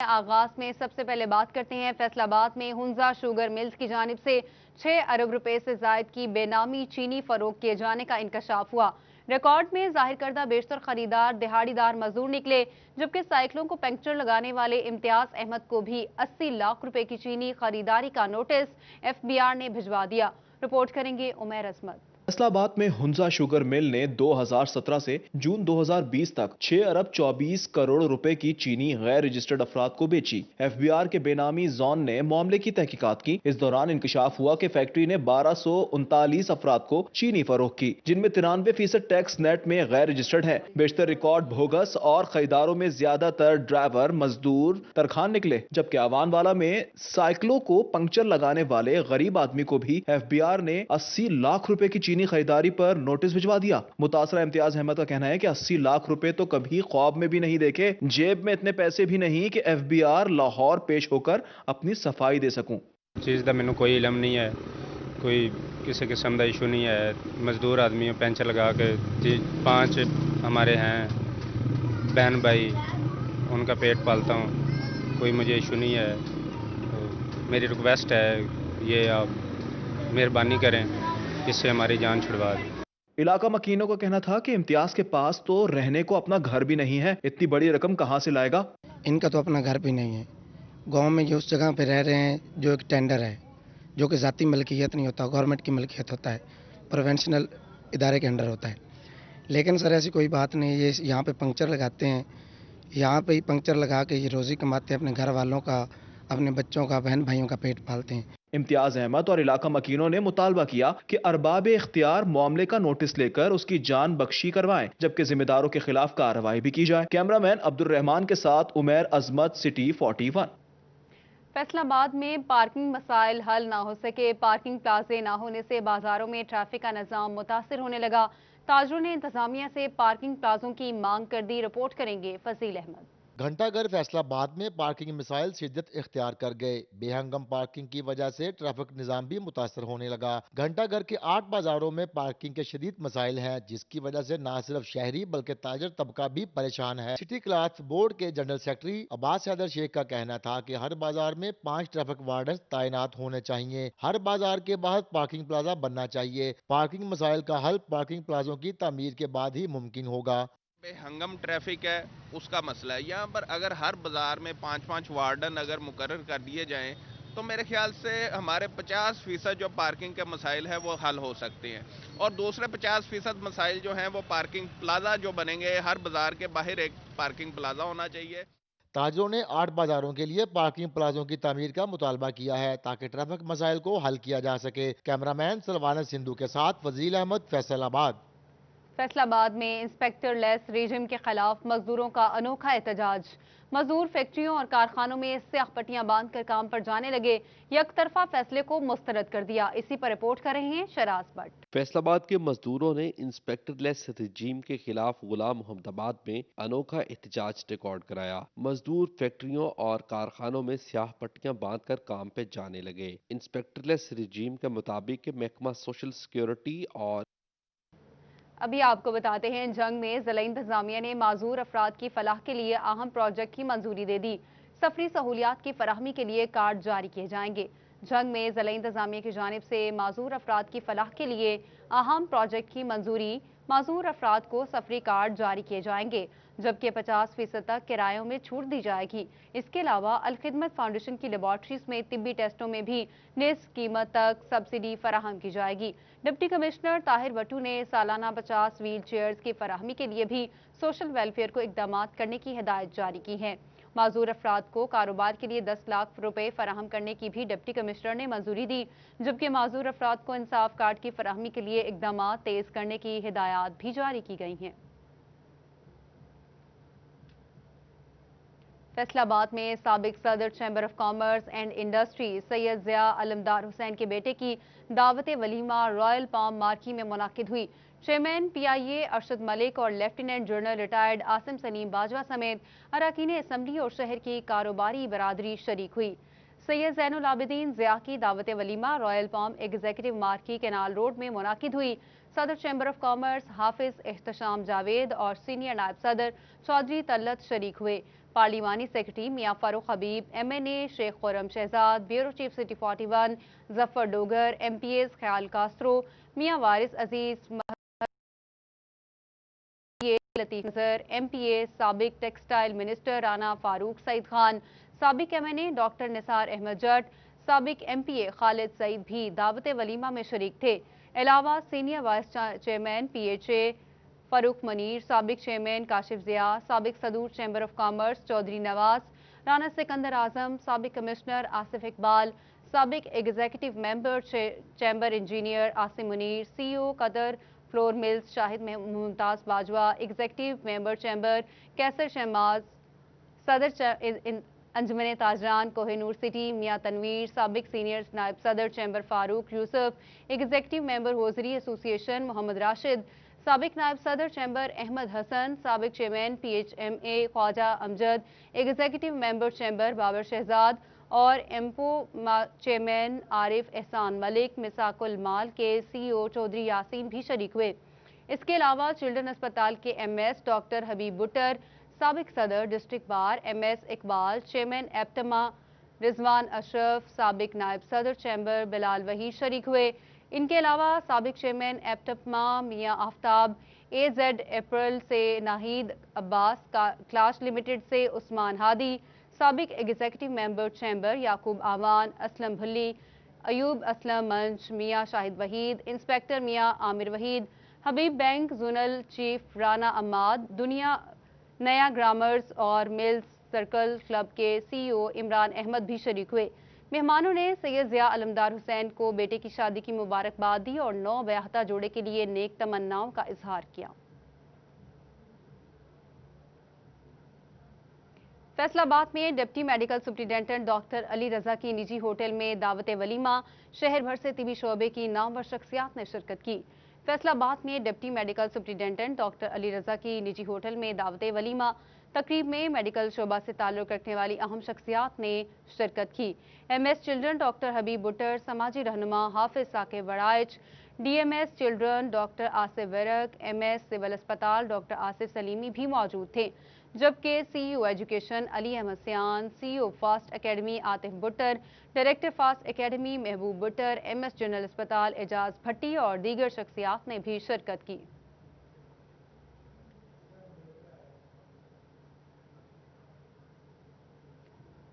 آغاز میں سب سے پہلے بات کرتے ہیں فیصل آباد میں ہنزا شوگر ملز کی جانب سے 6 ارب روپے سے زائد کی بے نامی چینی فروخت کیے جانے کا انکشاف ہوا۔ ریکارڈ میں ظاہر کردہ بیشتر خریدار دہاڑی دار مزدور نکلے، جبکہ سائیکلوں کو پنکچر لگانے والے امتیاز احمد کو بھی 80 لاکھ روپے کی چینی خریداری کا نوٹس ایف بی آر نے بھجوا دیا۔ رپورٹ کریں گے عمیر عصمت۔ فیصل آباد میں ہنزا شوگر مل نے 2017 سے جون 2020 تک 6 ارب 24 کروڑ روپے کی چینی غیر رجسٹرڈ افراد کو بیچی۔ ایف بی آر کے بے نامی زون نے معاملے کی تحقیقات کی۔ اس دوران انکشاف ہوا کہ فیکٹری نے 1239 افراد کو چینی فروخت کی، جن میں 93% ٹیکس نیٹ میں غیر رجسٹرڈ ہے۔ بیشتر ریکارڈ بھوگس اور خریداروں میں زیادہ تر ڈرائیور مزدور ترخان نکلے، جبکہ آوان والا میں سائیکلوں کو پنکچر لگانے والے غریب آدمی کو بھی ایف بی آر نے 80 لاکھ روپے کی چینی خریداری پر نوٹس بھجوا دیا۔ متاثرہ امتیاز احمد کا کہنا ہے کہ 80 لاکھ روپے تو کبھی خواب میں بھی نہیں دیکھے، جیب میں اتنے پیسے بھی نہیں کہ ایف بی آر لاہور پیش ہو کر اپنی صفائی دے سکوں۔ چیز کا مینوں کوئی علم نہیں ہے، کوئی کسی قسم کا ایشو نہیں ہے۔ مزدور آدمی پینچر لگا کے 5 ہمارے ہیں بہن بھائی، ان کا پیٹ پالتا ہوں، کوئی مجھے ایشو نہیں ہے۔ میری ریکویسٹ ہے یہ آپ مہربانی کریں، اس سے ہماری جان چھڑوا دیں۔ علاقہ مکینوں کا کہنا تھا کہ امتیاز کے پاس تو رہنے کو اپنا گھر بھی نہیں ہے، اتنی بڑی رقم کہاں سے لائے گا؟ ان کا تو اپنا گھر بھی نہیں ہے، گاؤں میں جو اس جگہ پہ رہ رہے ہیں، جو ایک ٹینڈر ہے، جو کہ ذاتی ملکیت نہیں ہوتا، گورنمنٹ کی ملکیت ہوتا ہے، پروونشنل ادارے کے انڈر ہوتا ہے۔ لیکن سر ایسی کوئی بات نہیں، یہ یہاں پہ پنکچر لگاتے ہیں، یہاں پہ ہی پنکچر لگا کے یہ روزی کماتے ہیں، اپنے گھر والوں کا، اپنے بچوں کا، بہن بھائیوں کا پیٹ پالتے ہیں۔ امتیاز احمد اور علاقہ مکینوں نے مطالبہ کیا کہ ارباب اختیار معاملے کا نوٹس لے کر اس کی جان بخشی کروائیں، جبکہ ذمہ داروں کے خلاف کارروائی بھی کی جائے۔ کیمرہ مین عبد الرحمان کے ساتھ عمیر عظمت، سٹی 41۔ فیصل آباد میں پارکنگ مسائل حل نہ ہو سکے، پارکنگ پلازے نہ ہونے سے بازاروں میں ٹریفک کا نظام متاثر ہونے لگا۔ تاجروں نے انتظامیہ سے پارکنگ پلازوں کی مانگ کر دی۔ رپورٹ کریں گے فضیل احمد۔ گھنٹہ گھر فیصل آباد میں پارکنگ مسائل شدت اختیار کر گئے۔ بے ہنگم پارکنگ کی وجہ سے ٹریفک نظام بھی متاثر ہونے لگا۔ گھنٹہ گھر کے 8 بازاروں میں پارکنگ کے شدید مسائل ہیں، جس کی وجہ سے نہ صرف شہری بلکہ تاجر طبقہ بھی پریشان ہے۔ سٹی کلاس بورڈ کے جنرل سیکرٹری عباس حیدر شیخ کا کہنا تھا کہ ہر بازار میں 5 ٹریفک وارڈنز تعینات ہونے چاہیے، ہر بازار کے باہر پارکنگ پلازہ بننا چاہیے۔ پارکنگ مسائل کا حل پارکنگ پلازوں کی تعمیر کے بعد ہی ممکن ہوگا۔ بے ہنگم ٹریفک ہے، اس کا مسئلہ ہے یہاں پر۔ اگر ہر بازار میں 5 وارڈن اگر مقرر کر دیے جائیں تو میرے خیال سے ہمارے 50% جو پارکنگ کے مسائل ہیں وہ حل ہو سکتے ہیں، اور دوسرے 50% مسائل جو ہیں وہ پارکنگ پلازہ جو بنیں گے، ہر بازار کے باہر ایک پارکنگ پلازہ ہونا چاہیے۔ تاجروں نے 8 بازاروں کے لیے پارکنگ پلازوں کی تعمیر کا مطالبہ کیا ہے تاکہ ٹریفک مسائل کو حل کیا جا سکے۔ کیمرہ مین سلوان سندھو کے ساتھ فضیل احمد، فیصل آباد۔ فیصل آباد میں انسپیکٹر لیس رجم کے خلاف مزدوروں کا انوکھا احتجاج۔ مزدور فیکٹریوں اور کارخانوں میں سیاہ پٹیاں باندھ کر کام پر جانے لگے، یک طرفہ فیصلے کو مسترد کر دیا۔ اسی پر رپورٹ کر رہے ہیں شراز بٹ۔ فیصل آباد کے مزدوروں نے انسپیکٹر لیس رجیم کے خلاف غلام محمد آباد میں انوکھا احتجاج ریکارڈ کرایا۔ مزدور فیکٹریوں اور کارخانوں میں سیاہ پٹیاں باندھ کر کام پہ جانے لگے۔ انسپیکٹر لیس رجیم کے مطابق محکمہ سوشل سیکیورٹی اور ابھی آپ کو بتاتے ہیں، جنگ میں ضلع انتظامیہ نے معذور افراد کی فلاح کے لیے اہم پروجیکٹ کی منظوری دے دی۔ سفری سہولیات کی فراہمی کے لیے کارڈ جاری کیے جائیں گے۔ جنگ میں ضلع انتظامیہ کی جانب سے معذور افراد کی فلاح کے لیے اہم پروجیکٹ کی منظوری، معذور افراد کو سفری کارڈ جاری کیے جائیں گے، جبکہ 50% تک کرایوں میں چھوٹ دی جائے گی۔ اس کے علاوہ الخدمت فاؤنڈیشن کی لیبارٹریز میں طبی ٹیسٹوں میں بھی نصف قیمت تک سبسڈی فراہم کی جائے گی۔ ڈپٹی کمشنر طاہر بٹو نے سالانہ 50 ویل چیئرز کی فراہمی کے لیے بھی سوشل ویلفیئر کو اقدامات کرنے کی ہدایت جاری کی ہے۔ معذور افراد کو کاروبار کے لیے 10 لاکھ روپے فراہم کرنے کی بھی ڈپٹی کمشنر نے منظوری دی، جبکہ معذور افراد کو انصاف کارڈ کی فراہمی کے لیے اقدامات تیز کرنے کی ہدایات بھی جاری کی گئی ہیں۔ فیصل آباد میں سابق صدر chamber of commerce and industry Syed Zia Alamdar Hussain کے بیٹے کی دعوت ولیمہ رائل پام مارکی میں منعقد ہوئی۔ چیئرمین پی آئی اے ارشد ملک اور lieutenant general retired Asim Saleem Bajwa سمیت اراکین اسمبلی اور شہر کی کاروباری برادری شریک ہوئی۔ سید زین العابدین ضیاء کی دعوت ولیمہ Royal Palm executive marquee Canal Road میں منعقد ہوئی۔ صدر چیمبر آف کامرس حافظ احتشام جاوید اور سینئر نائب صدر چودھری طلعت شریک ہوئے۔ पार्लिमानी secretary Mian Farooq Habib, MNA Sheikh Khurram Shahzad, bureau chief city 41 Zafar Dogar, MPs Khayal Castro, Mian Waris Aziz, Latif Nazar, MPA साबिक टेक्सटाइल मिनिस्टर राना फारूक सईद खान, साबिक MNA डॉक्टर निसार अहमद जट, साबिक MPA खालिद सईद भी दावत वलीमा में शरीक थे। अलावा senior vice chairman PHA Farooq Munir, साबिक चेयरमैन काशिफ जिया, साबिक सदूर chamber of commerce Chaudhry Nawaz, Rana Sikandar Azam, साबिक कमिश्नर आसिफ इकबाल, साबिक executive member chamber engineer Asim Munir, CEO Qadir flour mills Shahid Mumtaz Bajwa, executive member chamber Kaiser Shahmaz, सदर अंजुमन ताजरान कोहिनूर सिटी मियां तनवीर, साबिक सीनियर नायब सदर chamber Farooq Yousuf, executive member hosiery association Mohammad Rashid, साबिक नायब सदर चैम्बर अहमद हसन, साबिक चेयरमैन PHMA ख्वाजा अमजद, executive member chamber Babar Shahzad और एम्पो चेयरमैन आरिफ एहसान मलिक, मिसाकुल माल के CEO चौधरी यासीन भी शरीक हुए। इसके अलावा चिल्ड्रन अस्पताल के MS डॉक्टर हबीब बुट्टर, साबिक सदर district bar MS Iqbal, chairman एप्टमा Rizwan Ashraf, साबिक नायब सदर चैम्बर बिलाल वही शरीक हुए। इनके अलावा साबिक chairman APTMA Mian Aftab, AZ अप्रैल से नाहिद अब्बास, क्लाश लिमिटेड से उस्मान हादी, साबिक executive member chamber Yaqub Awan, Aslam Bhalli, Ayub Aslam मंच, Mian Shahid Waheed, inspector Mian Amir Waheed, Habib bank zonal chief Rana Ammad, दुनिया नया ग्रामर्स और मिल्स सर्कल क्लब के CEO इमरान अहमद भी शरीक हुए। मेहमानों ने सैयद जिया अलमदार हुसैन को बेटे की शादी की मुबारकबाद दी और नौ ब्याहता जोड़े के लिए नेक तमन्नाओं का इजहार किया। फैसलाबाद में deputy medical superintendent doctor Ali Raza की निजी होटल में दावत वलीमा, शहर भर से तिबी शोबे की नामवर शख्सियात ने शिरकत की। फैसलाबाद में deputy medical superintendent doctor Ali Raza की निजी होटल में दावत वलीमा तकरीब में मेडिकल शोबा से ताल्लुक रखने वाली अहम शख्सियात ने शिरकत की। MS children doctor Habib Buttar, समाजी रहनुमा Hafiz Saqib Waraich, DMS children doctor Asif Virk, MS civil अस्पताल डॉक्टर आसिफ सलीमी भी मौजूद थे, जबकि CEO एजुकेशन अली अहमद सियान, CEO fast academy Atif Buttar, director fast academy महबूब बुट्टर, MS जनरल अस्पताल एजाज भट्टी और दीगर शख्सियात ने भी शिरकत की।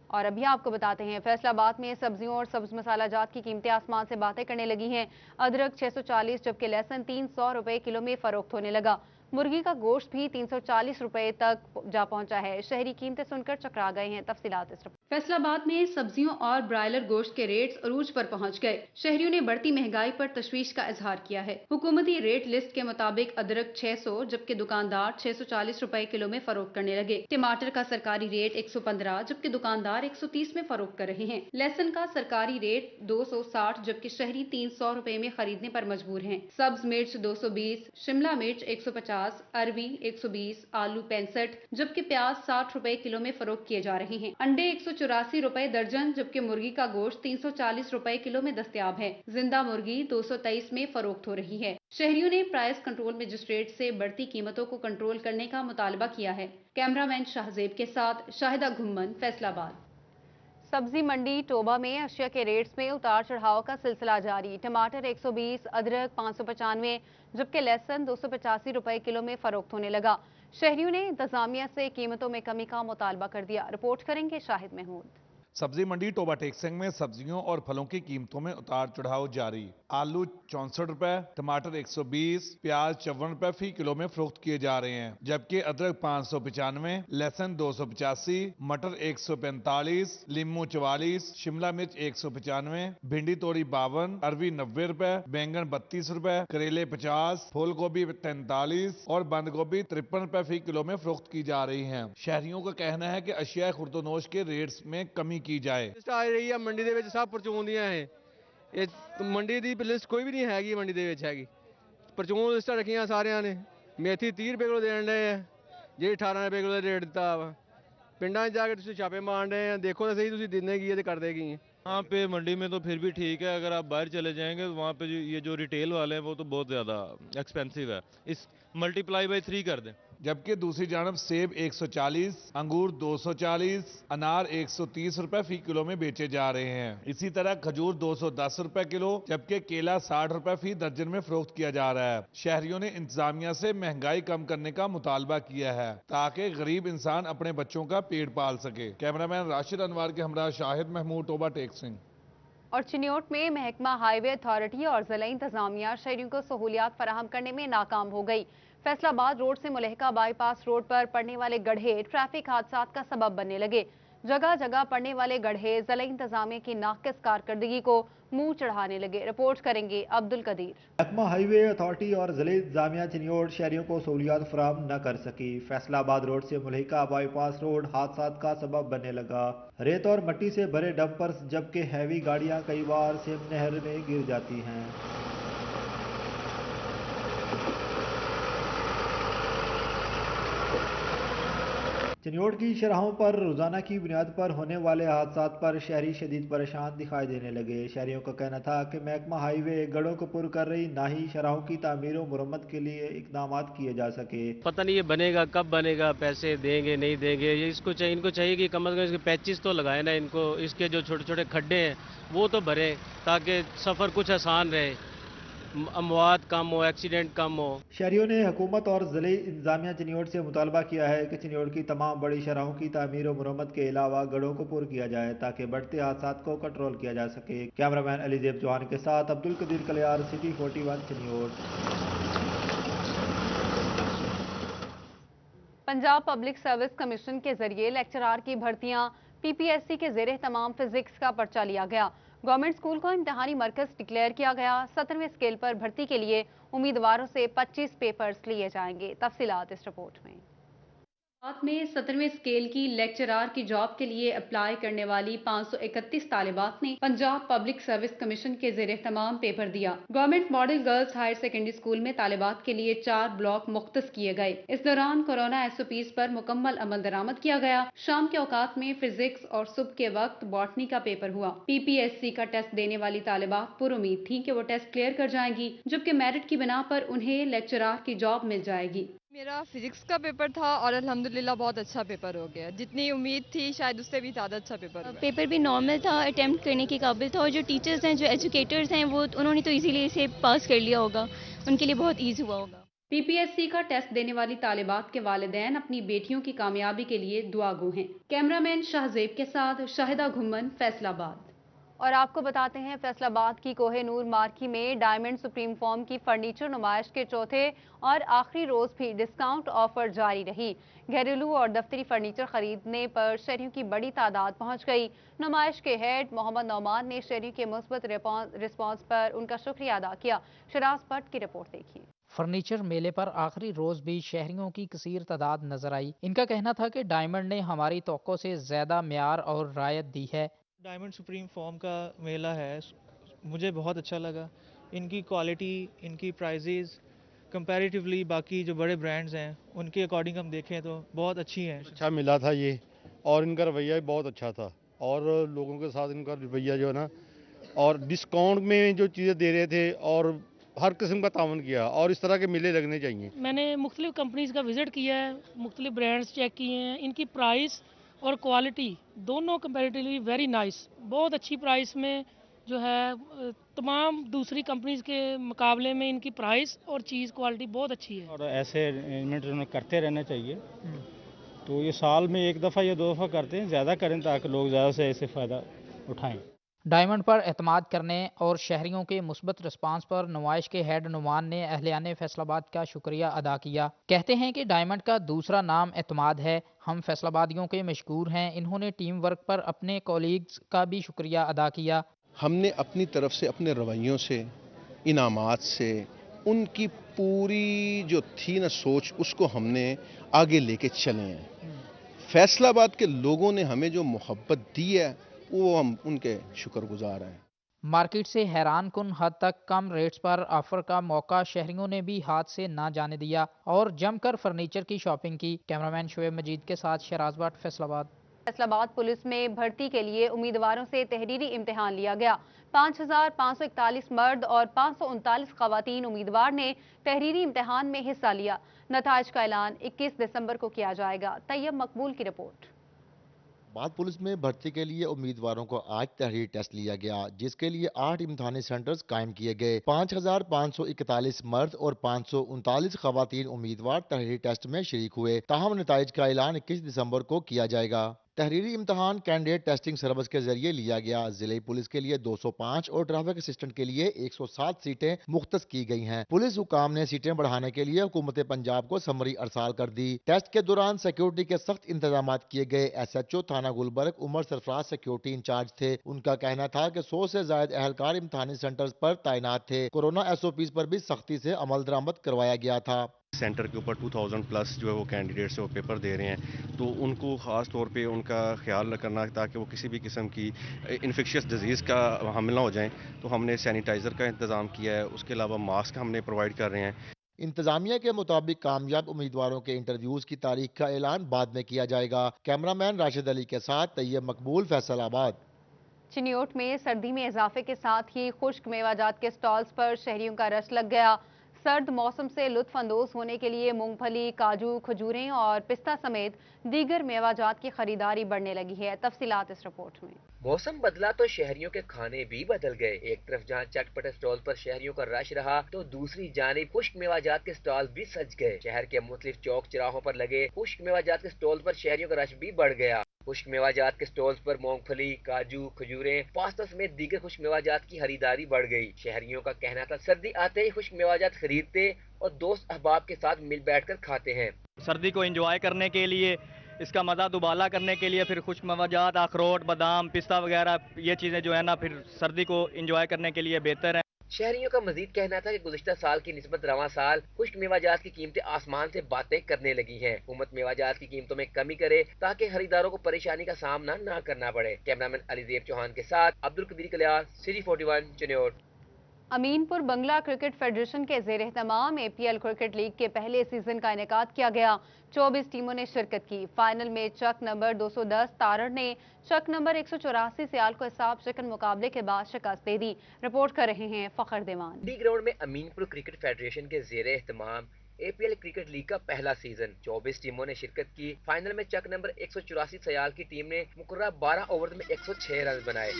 और अभी आपको बताते हैं, फैसलाबाद में सब्जियों और सब्ज मसाला जात की कीमतें आसमान से बातें करने लगी हैं। अदरक 640 जबकि लहसुन 300 रुपए किलो में फरोख्त होने लगा। मुर्गी का गोश्त भी 340 रुपए तक जा पहुंचा है। शहरी कीमतें सुनकर चकरा गए हैं। तफसीलात इस रिपोर्ट। फैसलाबाद में सब्जियों और ब्रायलर गोश्त के रेट्स अरूज पर पहुंच गए। शहरियों ने बढ़ती महंगाई पर तशवीश का इजहार किया है। हुकूमती रेट लिस्ट के मुताबिक अदरक 600 जबकि दुकानदार 640 रुपए किलो में फरोख्त करने लगे। टमाटर का सरकारी रेट 115 जबकि दुकानदार 130 में फरोख्त कर रहे हैं। लहसुन का सरकारी रेट 260 जबकि शहरी 300 रुपए में खरीदने पर मजबूर हैं। सब्ज मिर्च 220, शिमला मिर्च 150, अरबी 120, आलू 65 जबकि प्याज 60 रुपए किलो में फरोख्त किए जा रहे हैं। अंडे 184 रुपए दर्जन जबकि मुर्गी का गोश्त 340 रुपए किलो में दस्तयाब है। जिंदा मुर्गी 223 में फरोख्त हो रही है। शहरियों ने प्राइस कंट्रोल मजिस्ट्रेट से बढ़ती कीमतों को कंट्रोल करने का मुतालबा किया है। कैमरामैन शाहजेब के साथ शाहिदा घुम्मन, फैसलाबाद। सब्जी मंडी टोबा में अशिया के रेट्स में उतार चढ़ाव का सिलसिला जारी। टमाटर 120, अदरक 595 जबकि लहसुन 285 रुपए किलो में फरोख्त होने लगा। शहरियों ने इंतजामिया से कीमतों में कमी का मुतालबा कर दिया। रिपोर्ट करेंगे शाहिद महमूद। सब्जी मंडी टोबा टेक्सिंग में सब्जियों और फलों की कीमतों में उतार चढ़ाव जारी। आलू 64 रुपए, टमाटर 120, प्याज 54 रुपए फी किलो में फरोख्त किए जा रहे हैं, जबकि अदरक 595, लहसुन 285, मटर 145, लीमू 44, शिमला मिर्च 195, भिंडी तोरी 52, अरबी 90 रुपए, बैंगन 32 रुपए, करेले 50, फूल गोभी 43 और बंद गोभी 53 रुपए फी किलो में फरोख्त की जा रही है। शहरियों का कहना है कि अशिया खुर्दोनोश के रेट्स में कमी की जाए। आ रही है मंडी ਦੇ ਵਿੱਚ ਸਭ ਪਰਚੂਨ ਦੀਆਂ ਹੈ। ਇਹ ਮੰਡੀ ਦੀ ਲਿਸਟ ਕੋਈ ਵੀ ਨਹੀਂ ਹੈਗੀ ਮੰਡੀ ਦੇ ਵਿੱਚ ਹੈਗੀ। ਪਰਚੂਨ ਲਿਸਟਾਂ ਰੱਖੀਆਂ ਸਾਰਿਆਂ ਨੇ। ਮੇਥੀ 30 ਰੁਪਏ ਕਿਲੋ ਦੇਣ ਦੇ ਆ, ਜਿਹੜੀ 18 ਰੁਪਏ ਕਿਲੋ ਦਾ ਰੇਟ ਦਿੱਤਾ ਵਾ। ਪਿੰਡਾਂ 'ਚ ਜਾ ਕੇ ਤੁਸੀਂ ਛਾਪੇ ਮਾਰਨ ਰਹੇ ਆ, ਦੇਖੋ ਤਾਂ ਸਹੀ ਤੁਸੀਂ ਦਿੰਦੇ ਕੀ ਹੈ ਤੇ ਕਰਦੇ ਕੀ ਹੈ। यहाँ पे मंडी में तो फिर भी ठीक है, अगर आप बाहर चले जाएंगे तो वहाँ पे ये जो रिटेल वाले हैं वो तो बहुत ज़्यादा एक्सपेंसिव है। इस मल्टीप्लाई बाई 3 कर दें। जबकि दूसरी जानब सेब 140, अंगूर 240, अनार 130 रुपए फी किलो में बेचे जा रहे हैं। इसी तरह खजूर 210 रुपए किलो, जबकि केला 60 रुपए फी दर्जन में फरोख्त किया जा रहा है। शहरियों ने इंतजामिया से महंगाई कम करने का मुतालबा किया है ताकि गरीब इंसान अपने बच्चों का पेट पाल सके। कैमरामैन राशिद अनवर के हमरा शाहिद महमूद, टोबा टेक सिंह। और चिन्योट में महकमा हाईवे अथॉरिटी और जिला इंतजामिया शहरियों को सहूलियात फराहम करने में नाकाम हो गई। फैसलाबाद रोड से मुलहका बाईपास रोड पर पड़ने वाले गड्ढे ट्रैफिक हादसात का सबब बनने लगे। जगह जगह पड़ने वाले गड्ढे जिला इंतजामिया की नाकिस कारकर्दगी को मुंह चढ़ाने लगे। रिपोर्ट करेंगे अब्दुल कदीर। महकमा हाईवे अथॉरिटी और जिला इंतजामिया चिन्योट शहरियों को सहूलियात फराहम न कर सकी। फैसलाबाद रोड से मुलहका बाईपास रोड हादसात का सबब बनने लगा। रेत और मट्टी से भरे डंपर्स जबकि हैवी गाड़ियां कई बार सिम नहर में गिर जाती हैं। चिन्योट की शराहों पर रोजाना की बुनियाद पर होने वाले हादसात पर शहरी शदीद परेशान दिखाई देने लगे। शहरियों का कहना था कि महकमा हाईवे गड़ों को पुर कर रही, ना ही शराहों की तामीर और मुरम्मत के लिए इकदाम किए जा सके। पता नहीं ये बनेगा कब बनेगा, पैसे देंगे नहीं देंगे। ये इनको चाहिए कि कम से कम इसके पैचेस तो लगाए ना, इनको इसके जो छोटे छोटे खड्डे हैं वो तो भरे ताकि सफ़र कुछ आसान रहे, अमवात कम हो, एक्सीडेंट कम हो। शहरियों ने हुकूमत और जिले इंतजामिया चिन्योट से मुतालबा किया है कि चिन्योट की तमाम बड़ी शराहों की तामीर और मुरम्मत के अलावा गड़ों को पुर किया जाए ताकि बढ़ते हादसात को कंट्रोल किया जा सके। कैमरामैन अलीजेब चौहान के साथ Abdul Qadeer Kaliar, city 41 Chiniot. Punjab public service commission के जरिए लेक्चरार की भर्तियां पीपीएससी के जेर तमाम फिजिक्स का पर्चा लिया गया। गवर्नमेंट स्कूल को इम्तिहानी मरकज डिक्लेयर किया गया। 17वें स्केल पर भर्ती के लिए उम्मीदवारों से 25 पेपर्स लिए जाएंगे। तफसीलात इस रिपोर्ट में। बाद में 17वें स्केल की लेक्चरार की जॉब के लिए अप्लाई करने वाली 531 तालिबात ने पंजाब पब्लिक सर्विस कमीशन के जेर तमाम पेपर दिया। Government model girls higher secondary school में तालिबात के लिए 4 ब्लॉक मुख्तस किए गए। इस दौरान कोरोना एसओपीज पर मुकम्मल अमल दरामद किया गया। शाम के औकात में फिजिक्स और सुबह के वक्त बॉटनी का पेपर हुआ। पीपीएससी का टेस्ट देने वाली तालिबात पुरुमीद थी कि वो टेस्ट क्लियर कर जाएंगी, जबकि मेरिट की बिना पर उन्हें लेक्चरार की जॉब मिल जाएगी। मेरा फिजिक्स का पेपर था और अल्हम्दुलिल्लाह बहुत अच्छा पेपर हो गया। जितनी उम्मीद थी शायद उससे भी ज़्यादा अच्छा पेपर हुआ। पेपर भी नॉर्मल था, अटेम्प्ट करने के काबिल था और जो टीचर्स हैं, जो एजुकेटर्स हैं, वो उन्होंने तो इजीली इसे पास कर लिया होगा, उनके लिए बहुत ईजी हुआ होगा। पीपीएससी का टेस्ट देने वाली तालिबात के वालिदैन अपनी बेटियों की कामयाबी के लिए दुआगो हैं। कैमरामैन शाहजेब के साथ शाहिदा घुम्मन, फैसलाबाद। और आपको बताते हैं फैसलाबाद की कोहे-नूर मार्की में डायमंड सुप्रीम फॉर्म की फर्नीचर नुमाइश के चौथे और आखिरी रोज भी डिस्काउंट ऑफर जारी रही। घरेलू और दफ्तरी फर्नीचर खरीदने पर शहरियों की बड़ी तादाद पहुंच गई। नुमाइश के हेड मोहम्मद नौमान ने शहरियों के मुस्बत रिस्पांस पर उनका शुक्रिया अदा किया। शराज भट्ट की रिपोर्ट देखिए। फर्नीचर मेले पर आखिरी रोज भी शहरियों की कसीर तादाद नजर आई। इनका कहना था कि डायमंड ने हमारी तवक्को से ज्यादा म्यार और रायत दी है। डायमंड सुप्रीम फॉर्म का मेला है, मुझे बहुत अच्छा लगा। इनकी क्वालिटी, इनकी प्राइजेज कंपैरेटिवली बाकी जो बड़े ब्रांड्स हैं उनके अकॉर्डिंग हम देखें तो बहुत अच्छी हैं। अच्छा मिला था ये, और इनका रवैया भी बहुत अच्छा था और लोगों के साथ इनका रवैया जो है ना, और डिस्काउंट में जो चीज़ें दे रहे थे और हर किस्म का तावन किया, और इस तरह के मेले लगने चाहिए। मैंने मुख्तलिफ कंपनीज का विजिट किया है, मुख्तलिफ ब्रांड्स चेक किए हैं। इनकी प्राइस और क्वालिटी दोनों कंपैरेटिवली वेरी नाइस, बहुत अच्छी प्राइस में जो है तमाम दूसरी कंपनीज के मुकाबले में इनकी प्राइस और चीज़ क्वालिटी बहुत अच्छी है। और ऐसे अरेंजमेंट उन्हें करते रहना चाहिए। तो ये साल में एक दफ़ा या 2 दफ़ा करते हैं, ज़्यादा करें ताकि लोग ज़्यादा से ऐसे फ़ायदा उठाएं। डायमंड पर एतमाद करने और शहरियों के मुस्बत रिस्पांस पर नुमाइश के हेड नुमान ने अहलियान फैसलाबाद का शुक्रिया अदा किया। कहते हैं कि डायमंड का दूसरा नाम एतमाद है। हम फैसलाबादियों के मशकूर हैं। इन्होंने टीम वर्क पर अपने कोलीग्स का भी शुक्रिया अदा किया। हमने अपनी तरफ से अपने रवैयों से, इनामात से, उनकी पूरी जो थी ना सोच, उसको हमने आगे लेके चले हैं। फैसलाबाद के लोगों ने हमें जो मोहब्बत दी है वो हम उनके शुक्रगुजार हैं। मार्केट से हैरान कुन हद तक कम रेट्स पर ऑफर का मौका शहरियों ने भी हाथ से ना जाने दिया और जमकर फर्नीचर की शॉपिंग की। कैमरामैन शोएब मजीद के साथ शराज भट्ट, फैसलाबाद। फैसलाबाद पुलिस में भर्ती के लिए उम्मीदवारों से तहरीरी इम्तिहान लिया गया। 5,541 मर्द और 539 खवातीन उम्मीदवार ने तहरीरी इम्तिहान में हिस्सा लिया। नताइज का ऐलान 21 दिसंबर को किया जाएगा। तैयब मकबूल की रिपोर्ट। बाद पुलिस में भर्ती के लिए उम्मीदवारों को आज तहरीरी टेस्ट लिया गया, जिसके लिए 8 इम्तिहानी सेंटर्स कायम किए गए। 5,541 मर्द और 539 खवातीन उम्मीदवार तहरीरी टेस्ट में शरीक हुए। ताहम नताइज का ऐलान 21 दिसंबर को किया जाएगा। तहरीरी इम्तिहान कैंडिडेट टेस्टिंग सर्विस के जरिए लिया गया। जिले पुलिस के लिए 205 और ट्रैफिक असिस्टेंट के लिए 107 सीटें मुख्तस की गई हैं। पुलिस हुकाम ने सीटें बढ़ाने के लिए हुकूमत पंजाब को समरी अरसाल कर दी। टेस्ट के दौरान सिक्योरिटी के सख्त इंतजाम किए गए। SHO थाना गुलबर्ग उमर सरफराज सिक्योरिटी इंचार्ज थे। उनका कहना था कि 100 से ज्यादा अहलकार इम्तिहानी सेंटर्स पर तैनात थे। कोरोना SOPs पर भी सख्ती से अमल दरामद करवाया गया था। सेंटर के ऊपर 2000 प्लस जो है वो कैंडिडेट्स वो पेपर दे रहे हैं, तो उनको ख़ास तौर पे उनका ख्याल करना ताकि वो किसी भी किस्म की इन्फेक्शियस डिजीज़ का हामिल ना हो जाएं, तो हमने सैनिटाइज़र का इंतज़ाम किया है। उसके अलावा मास्क हमने प्रोवाइड कर रहे हैं। इंतजामिया के मुताबिक कामयाब उम्मीदवारों के इंटरव्यूज की तारीख का ऐलान बाद में किया जाएगा। कैमरामैन राशिद अली के साथ तैयब मकबूल, फैसलाबाद। चिन्योट में सर्दी में इजाफे के साथ ही खुश्क मेवाजात के स्टॉल्स पर शहरियों का रश लग गया। सर्द मौसम से लुत्फ अंदोज होने के लिए मूंगफली, काजू, खजूरें और पिस्ता समेत दीगर मेवाजात की खरीदारी बढ़ने लगी है। तफसीलात इस रिपोर्ट में। मौसम बदला तो शहरियों के खाने भी बदल गए। एक तरफ जहां चटपटे स्टॉल पर शहरियों का रश रहा, तो दूसरी जानिब खुश्क मेवाजात के स्टॉल भी सज गए। शहर के मुख्तलिफ चौक चौराहों पर लगे खुश्क मेवाजात के स्टॉल पर शहरियों का रश भी बढ़ गया। खुश्क मेवाजात के स्टॉल्स पर मूंगफली, काजू, खजूरें, पास्ता समेत दीगर खुश्क मेवाजात की खरीदारी बढ़ गई। शहरियों का कहना था सर्दी आते ही खुश्क मेवाजात खरीदते और दोस्त अहबाब के साथ मिल बैठकर खाते हैं। सर्दी को एंजॉय करने के लिए, इसका मज़ा दुबाला करने के लिए फिर खुश्क मेवाजात, अखरोट, बादाम, पिस्ता वगैरह ये चीज़ें जो है ना फिर सर्दी को एंजॉय करने के लिए बेहतर है। शहरियों का मजीद कहना था कि गुज़िश्ता साल की निस्बत रवां साल खुश्क मेवाजात की कीमतें आसमान से बातें करने लगी हैं। हुकूमत मेवाजात की कीमतों में कमी करे ताकि खरीदारों को परेशानी का सामना न करना पड़े। कैमरामैन अलीजेब चौहान के साथ अब्दुल कबीर कल्याण, City 41 चिन्योट। अमीनपुर बंगला क्रिकेट फेडरेशन के ज़ेर एहतमाम APL क्रिकेट लीग के पहले सीजन का इनेकाद किया गया। 24 टीमों ने शिरकत की। फाइनल में चक नंबर 210 तारड़ ने चक नंबर 184 सियाल को हिसाब शिकन मुकाबले के बाद शिकस्त दे दी। रिपोर्ट कर रहे हैं फखर दीवान। डी ग्राउंड में अमीनपुर क्रिकेट फेडरेशन के ज़ेर एहतमाम APL क्रिकेट लीग का पहला सीजन 24 टीमों ने शिरकत की। फाइनल में चक नंबर 184 सयाल की टीम ने मुकर्रर 12 ओवर में 106 रन बनाए।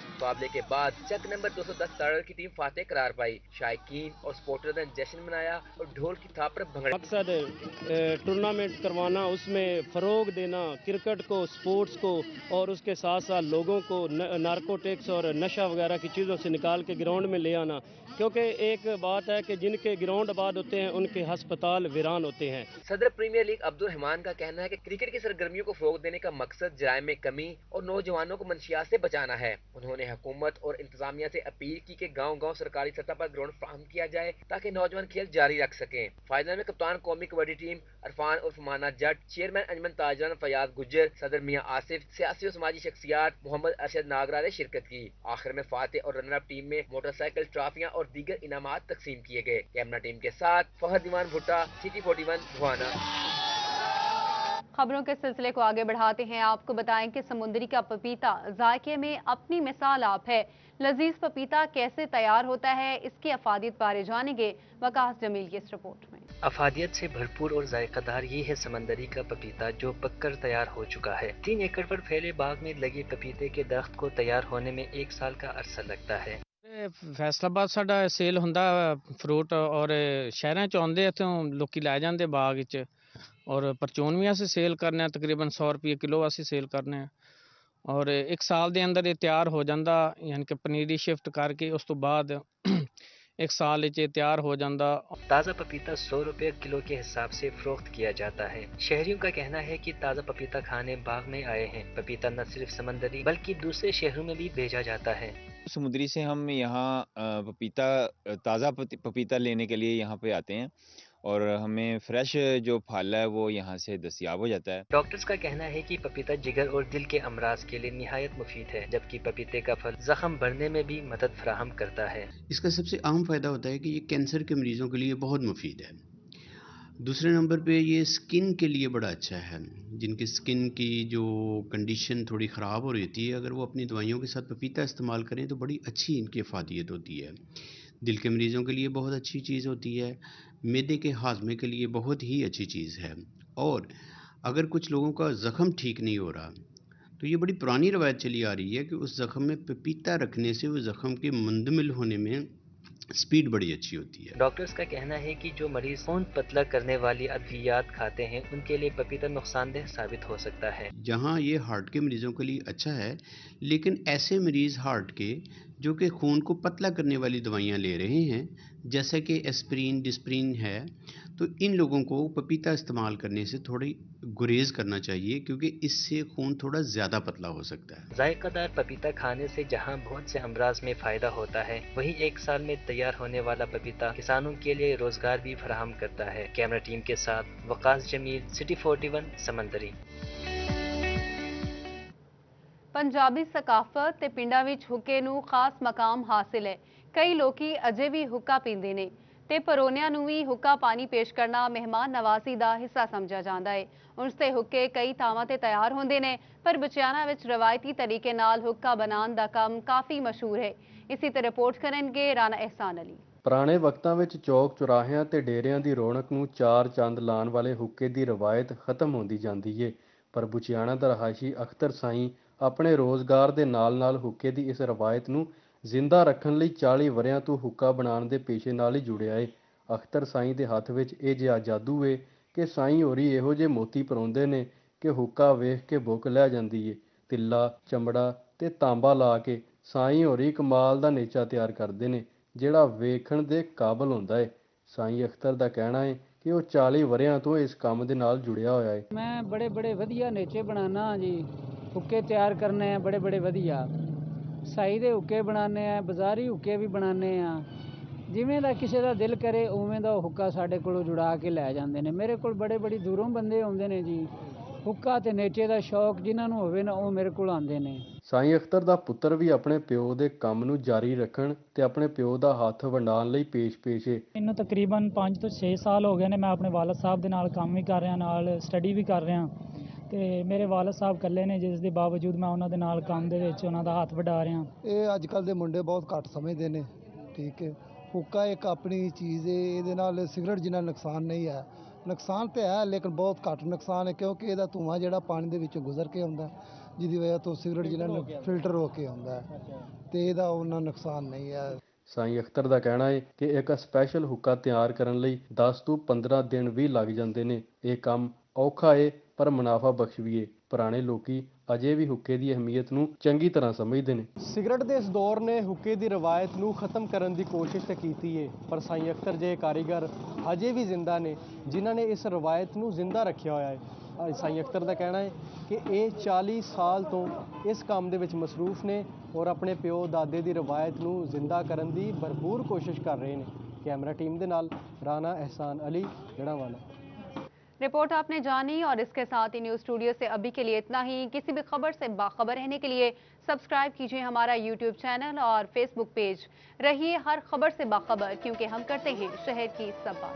मुकाबले के बाद चक नंबर 210 तारड़ की टीम फातेह करार पाई। शायकीन और सपोर्टर्स ने जश्न मनाया और ढोल की थाप पर भंगड़ा। मकसद टूर्नामेंट करवाना, उसमें फ़रोग देना क्रिकेट को, स्पोर्ट्स को, और उसके साथ साथ लोगों को नारकोटिक्स और नशा वगैरह की चीज़ों से निकाल के ग्राउंड में ले आना। क्योंकि एक बात है कि जिनके ग्राउंड आबाद होते हैं उनके हस्पताल वीरान होते हैं। सदर प्रीमियर लीग अब्दुल रहमान का कहना है कि क्रिकेट की सरगर्मियों को फ़रोग देने का मकसद जराइम में कमी और नौजवानों को मंशियात से बचाना है। उन्होंने हुकूमत और इंतजामिया से अपील की कि गाँव-गाँव सरकारी सतह पर ग्राउंड फराहम किया जाए ताकि नौजवान खेल जारी रख सकें। फाइनल में कप्तान कौमी कबड्डी टीम अरफान उर्फ माना जट, चेयरमैन अंजमन ताजरान फयाज गुज्जर, सदर मियां आसिफ, सियासी और समाजी शख्सियात मोहम्मद अरशद नागरा ने शिरकत की। आखिर में फातेह और रनर अप टीम में मोटरसाइकिल, ट्रॉफियां और दीगर इनामात तकसीम किए गए। कैमरा टीम के साथ फहद दीवान भुट्टा, City 41 भुआना। खबरों के सिलसिले को आगे बढ़ाते हैं। आपको बताएं कि समुद्री का पपीता जायके में अपनी मिसाल आप है। लजीज पपीता कैसे तैयार होता है, इसकी अफादियत बारे जानेंगे वकास जमील की इस रिपोर्ट में। अफादियत से भरपूर और जायकादार ये है समंदरी का पपीता जो पककर तैयार हो चुका है। 3 एकड़ पर फैले बाग में लगे पपीते के दरख्त को तैयार होने में 1 साल का अरसा लगता है। फैसलाबाद साडा सेल हुंदा फ्रूट और शहरों च आउंदे इत्थों लोकी लै जांदे बाग च और परचून भी असीं सेल करने तकरीबन 100 रुपये किलो असीं सेल करने और 1 साल दे अंदर ये तैयार हो जांदा, यानी कि पनीरी शिफ्ट करके उस तो बाद 1 साल च तैयार हो जाता। ताज़ा पपीता 100 रुपये किलो के हिसाब से फरोख्त किया जाता है। शहरियों का कहना है कि ताज़ा पपीता खाने बाग में आए हैं। पपीता न सिर्फ समंदरी बल्कि दूसरे शहरों में भी भेजा जाता है। समुद्री से हम यहाँ ताज़ा पपीता लेने के लिए यहाँ पे आते हैं और हमें फ्रेश जो फल है वो यहाँ से दस्तयाब हो जाता है। डॉक्टर्स का कहना है कि पपीता जिगर और दिल के अमराज के लिए निहायत मुफीद है, जबकि पपीते का फल जख्म बढ़ने में भी मदद फराहम करता है। इसका सबसे अहम फ़ायदा होता है कि ये कैंसर के मरीज़ों के लिए बहुत मुफीद है। दूसरे नंबर पे ये स्किन के लिए बड़ा अच्छा है। जिनकी स्किन की जो कंडीशन थोड़ी ख़राब हो रही थी, अगर वो अपनी दवाइयों के साथ पपीता इस्तेमाल करें तो बड़ी अच्छी इनकी अफादियत होती है। दिल के मरीज़ों के लिए बहुत अच्छी चीज़ होती है, मैदे के हाजमे के लिए बहुत ही अच्छी चीज़ है। और अगर कुछ लोगों का ज़ख़म ठीक नहीं हो रहा तो ये बड़ी पुरानी रवायत चली आ रही है कि उस ज़ख़म में पपीता रखने से उस ज़ख़म के मुंदमिल होने में स्पीड बड़ी अच्छी होती है। डॉक्टर्स का कहना है कि जो मरीज खून पतला करने वाली अद्वियात खाते हैं उनके लिए पपीता नुकसानदेह साबित हो सकता है। जहाँ ये हार्ट के मरीज़ों के लिए अच्छा है, लेकिन ऐसे मरीज़ हार्ट के जो कि खून को पतला करने वाली दवाइयाँ ले रहे हैं, जैसे कि एस्प्रिन, डिस्प्रिन है, तो इन लोगों को पपीता इस्तेमाल करने से थोड़ी गुरेज करना चाहिए, क्योंकि इससे खून थोड़ा ज़्यादा पतला हो सकता है। जायकादार पपीता खाने से जहां बहुत से अमराज में फ़ायदा होता है, वहीं एक साल में तैयार होने वाला पपीता किसानों के लिए रोजगार भी फराहम करता है। कैमरा टीम के साथ वकास जमील, सिटी 41 समंदरी। पंजाबी सकाफत ਤੇ ਪਿੰਡਾਂ ਵਿੱਚ ਹੁੱਕੇ ਨੂੰ ਖਾਸ ਮਕਾਮ ਹਾਸਿਲ ਹੈ। ਕਈ ਲੋਕੀ ਅਜੇ ਵੀ ਹੁੱਕਾ ਪੀਂਦੇ ਨੇ ਤੇ ਪਰੋਨਿਆਂ ਨੂੰ ਵੀ ਹੁੱਕਾ ਪਾਣੀ ਪੇਸ਼ ਕਰਨਾ ਮਹਿਮਾਨ ਨਵਾਜ਼ੀ ਦਾ ਹਿੱਸਾ ਸਮਝਿਆ ਜਾਂਦਾ ਹੈ। ਉਂਝ ਤੇ ਹੁੱਕੇ ਕਈ ਥਾਵਾਂ ਤੇ ਤਿਆਰ ਹੁੰਦੇ ਨੇ, ਪਰ ਬਚਿਆਣਾ ਵਿੱਚ ਰਵਾਇਤੀ ਤਰੀਕੇ ਨਾਲ ਹੁੱਕਾ ਬਣਾਉਣ ਦਾ ਕੰਮ ਕਾਫੀ ਮਸ਼ਹੂਰ ਹੈ। ਇਸੇ ਤੇ ਰਿਪੋਰਟ ਕਰਨਗੇ ਰਾਣਾ ਅਹਿਸਾਨ ਅਲੀ। ਪੁਰਾਣੇ ਵਕਤਾਂ ਵਿੱਚ ਚੌਕ ਚੁਰਾਹਿਆਂ ਤੇ ਡੇਰਿਆਂ ਦੀ ਰੌਣਕ ਨੂੰ ਚਾਰ ਚੰਦ ਲਾਉਣ ਵਾਲੇ ਹੁੱਕੇ ਦੀ ਰਵਾਇਤ ਖਤਮ ਹੁੰਦੀ ਜਾਂਦੀ ਏ, ਪਰ ਬੁਚਿਆਣਾ ਦਾ ਰਹਾਇਸ਼ੀ ਅਖਤਰ ਸਾਈਂ ਆਪਣੇ ਰੋਜ਼ਗਾਰ ਦੇ ਨਾਲ-ਨਾਲ ਹੁੱਕੇ ਦੀ ਇਸ ਰਵਾਇਤ ਨੂੰ ਜ਼ਿੰਦਾ ਰੱਖਣ ਲਈ 40 ਵਰ੍ਹਿਆਂ ਤੋਂ ਹੁੱਕਾ ਬਣਾਉਣ ਦੇ ਪੇਸ਼ੇ ਨਾਲ ਹੀ ਜੁੜਿਆ ਏ। ਅਖਤਰ ਸਾਈਂ ਦੇ ਹੱਥ ਵਿੱਚ ਇਹ ਜਿਹਾ ਜਾਦੂ ਏ ਕਿ ਸਾਈਂ ਹੋਰੀ ਇਹੋ ਜਿਹੇ ਮੋਤੀ ਪਰੋਂਦੇ ਨੇ ਕਿ ਹੁੱਕਾ ਵੇਖ ਕੇ ਭੁੱਖ ਲੈ ਜਾਂਦੀ ਏ। ਤਿੱਲਾ, ਚਮੜਾ ਤੇ ਤਾਂਬਾ ਲਾ ਕੇ ਸਾਈਂ ਹੋਰੀ ਕਮਾਲ ਦਾ ਨੇਚਾ ਤਿਆਰ ਕਰਦੇ ਨੇ, ਜਿਹੜਾ ਵੇਖਣ ਦੇ ਕਾਬਲ ਹੁੰਦਾ ਏ। ਸਾਈਂ ਅਖਤਰ ਦਾ ਕਹਿਣਾ ਏ ਕਿ ਉਹ 40 ਵਰ੍ਹਿਆਂ ਤੋਂ ਇਸ ਕੰਮ ਦੇ ਨਾਲ ਜੁੜਿਆ ਹੋਇਆ ਏ। ਮੈਂ ਬੜੇ ਵਧੀਆ ਨੇਚੇ ਬਣਾਉਣਾ ਜੀ, ਹੁੱਕੇ ਤਿਆਰ ਕਰਨੇ ਆ ਬੜੇ ਵਧੀਆ, ਸਾਈ ਦੇ ਹੁੱਕੇ ਬਣਾਉਂਦੇ ਆ, ਬਾਜ਼ਾਰੀ ਹੁੱਕੇ ਵੀ ਬਣਾਉਂਦੇ ਆ। ਜਿਵੇਂ ਦਾ ਕਿਸੇ ਦਾ ਦਿਲ ਕਰੇ ਉਵੇਂ ਦਾ ਹੁੱਕਾ ਸਾਡੇ ਕੋਲੋਂ ਜੁੜਾ ਕੇ ਲੈ ਜਾਂਦੇ ਨੇ। ਮੇਰੇ ਕੋਲ ਬੜੀ ਦੂਰੋਂ ਬੰਦੇ ਆਉਂਦੇ ਨੇ ਜੀ, ਹੁੱਕਾ ਤੇ ਨੇਚੇ ਦਾ ਸ਼ੌਕ ਜਿਨ੍ਹਾਂ ਨੂੰ ਹੋਵੇ ਨਾ ਉਹ ਮੇਰੇ ਕੋਲ ਆਉਂਦੇ ਨੇ। ਸਾਈਂ ਅਖਤਰ ਦਾ ਪੁੱਤਰ ਵੀ ਆਪਣੇ ਪਿਓ ਦੇ ਕੰਮ ਨੂੰ ਜਾਰੀ ਰੱਖਣ ਤੇ ਆਪਣੇ ਪਿਓ ਦਾ ਹੱਥ ਵੰਡਾਉਣ ਲਈ ਪੇਸ਼ ਏ। ਮੈਨੂੰ ਤਕਰੀਬਨ 5 ਤੋਂ 6 ਸਾਲ ਹੋ ਗਏ ਨੇ। ਮੈਂ ਆਪਣੇ ਵਾਲਦ ਸਾਹਿਬ ਦੇ ਨਾਲ ਕੰਮ ਵੀ ਕਰ ਰਿਹਾ, ਨਾਲ ਸਟੱਡੀ ਵੀ ਕਰ ਰਿਹਾ ਤੇ ਮੇਰੇ ਵਾਲਦ ਸਾਹਿਬ ਇਕੱਲੇ ਨੇ, ਜਿਸ ਦੇ ਬਾਵਜੂਦ ਮੈਂ ਉਹਨਾਂ ਦੇ ਨਾਲ ਕੰਮ ਦੇ ਵਿੱਚ ਉਹਨਾਂ ਦਾ ਹੱਥ ਵੰਡਾ ਰਿਹਾ। ਇਹ ਅੱਜ ਕੱਲ੍ਹ ਦੇ ਮੁੰਡੇ ਬਹੁਤ ਘੱਟ ਸਮਝਦੇ ਨੇ। ਠੀਕ ਹੈ, ਹੁੱਕਾ ਇੱਕ ਆਪਣੀ ਚੀਜ਼ ਹੈ, ਇਹਦੇ ਨਾਲ ਸਿਗਰਟ ਜਿੰਨਾ ਨੁਕਸਾਨ ਨਹੀਂ ਹੈ। ਨੁਕਸਾਨ ਤਾਂ ਹੈ ਲੇਕਿਨ ਬਹੁਤ ਘੱਟ ਨੁਕਸਾਨ ਹੈ, ਕਿਉਂਕਿ ਇਹਦਾ ਧੂੰਆਂ ਜਿਹੜਾ ਪਾਣੀ ਦੇ ਵਿੱਚੋਂ ਗੁਜ਼ਰ ਕੇ ਆਉਂਦਾ, ਜਿਹਦੀ ਵਜ੍ਹਾ ਤੋਂ ਸਿਗਰਟ ਜਿਹੜਾ ਫਿਲਟਰ ਹੋ ਕੇ ਆਉਂਦਾ ਤੇ ਇਹਦਾ ਉਹਨਾਂ ਨੁਕਸਾਨ ਨਹੀਂ ਹੈ। ਸਾਈਂ ਅਖਤਰ ਦਾ ਕਹਿਣਾ ਹੈ ਕਿ ਇੱਕ ਸਪੈਸ਼ਲ ਹੁੱਕਾ ਤਿਆਰ ਕਰਨ ਲਈ 10 ਤੋਂ 15 ਦਿਨ ਵੀ ਲੱਗ ਜਾਂਦੇ ਨੇ। ਇਹ ਕੰਮ ਔਖਾ ਏ ਪਰ ਮੁਨਾਫਾ ਬਖਸ਼ ਵੀ ਏ। ਪੁਰਾਣੇ ਲੋਕੀ ਅਜੇ ਵੀ ਹੁੱਕੇ ਦੀ ਅਹਿਮੀਅਤ ਨੂੰ ਚੰਗੀ ਤਰ੍ਹਾਂ ਸਮਝਦੇ ਨੇ। ਸਿਗਰਟ ਦੇ ਇਸ ਦੌਰ ਨੇ ਹੁੱਕੇ ਦੀ ਰਵਾਇਤ ਨੂੰ ਖਤਮ ਕਰਨ ਦੀ ਕੋਸ਼ਿਸ਼ ਤਾਂ ਕੀਤੀ ਏ, ਪਰ ਸਾਈਂ ਅਖਤਰ ਜਿਹੇ ਕਾਰੀਗਰ ਅਜੇ ਵੀ ਜ਼ਿੰਦਾ ਨੇ ਜਿਨ੍ਹਾਂ ਨੇ ਇਸ ਰਵਾਇਤ ਨੂੰ ਜ਼ਿੰਦਾ ਰੱਖਿਆ ਹੋਇਆ ਹੈ। ਸਾਈਂ ਅਖਤਰ ਦਾ ਕਹਿਣਾ ਹੈ ਕਿ ਇਹ 40 ਸਾਲ ਤੋਂ ਇਸ ਕੰਮ ਦੇ ਵਿੱਚ ਮਸਰੂਫ ਨੇ ਔਰ ਆਪਣੇ ਪਿਓ ਦਾਦੇ ਦੀ ਰਵਾਇਤ ਨੂੰ ਜ਼ਿੰਦਾ ਕਰਨ ਦੀ ਭਰਪੂਰ ਕੋਸ਼ਿਸ਼ कर रहे हैं। कैमरा टीम के नाल राना एहसान अली जड़ावाला। रिपोर्ट आपने जानी और इसके साथ ही न्यूज़ स्टूडियो से अभी के लिए इतना ही। किसी भी खबर से बाखबर रहने के लिए सब्सक्राइब कीजिए हमारा यूट्यूब चैनल और फेसबुक पेज। रहिए हर खबर से बाखबर, क्योंकि हम करते हैं शहर की सब बात।